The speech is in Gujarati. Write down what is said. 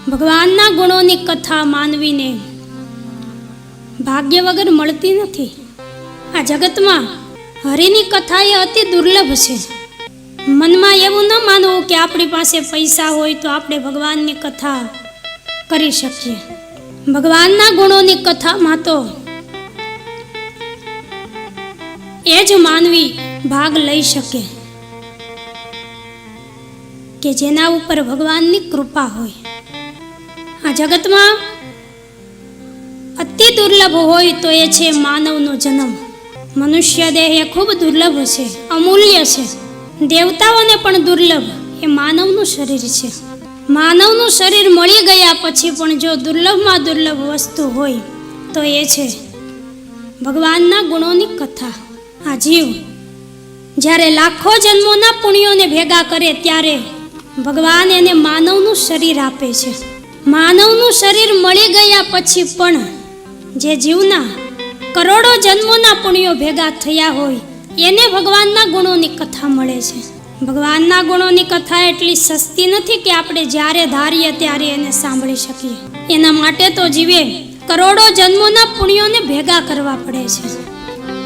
ભગવાનના ગુણોની કથા માનવીને ભાગ્ય વગર મળતી નથી. આ જગતમાં હરિની કથા એ અતિ દુર્લભ છે. મનમાં એવું ન માનવું કે આપણી પાસે પૈસા હોય તો આપણે ભગવાનની કથા કરી શકીએ. ભગવાનના ગુણોની કથામાં તો એ જ માનવી ભાગ લઈ શકે કે જેના ઉપર ભગવાનની કૃપા હોય. આ જગતમાં અતિ દુર્લભ હોય તો એ છે માનવનો જન્મ. મનુષ્ય દેહ એ ખૂબ દુર્લભ છે, અમૂલ્ય છે. દેવતાઓને પણ દુર્લભ એ માનવનું શરીર છે. માનવનું શરીર મળી ગયા પછી પણ જો દુર્લભમાં દુર્લભ વસ્તુ હોય તો એ છે ભગવાનના ગુણોની કથા. આ જીવ જ્યારે લાખો જન્મોના પુણ્યોને ભેગા કરે ત્યારે ભગવાન એને માનવનું શરીર આપે છે. માનવનું શરીર મળી ગયા પછી પણ જે જીવના કરોડો જન્મોના પુણ્યો ભેગા થયા હોય એને ભગવાનના ગુણોની કથા મળે છે. ભગવાનના ગુણોની કથા એટલી સસ્તી નથી કે આપણે જ્યારે ધારીએ ત્યારે એને સાંભળી શકીએ. એના માટે તો જીવે કરોડો જન્મોના પુણ્યોને ભેગા કરવા પડે છે.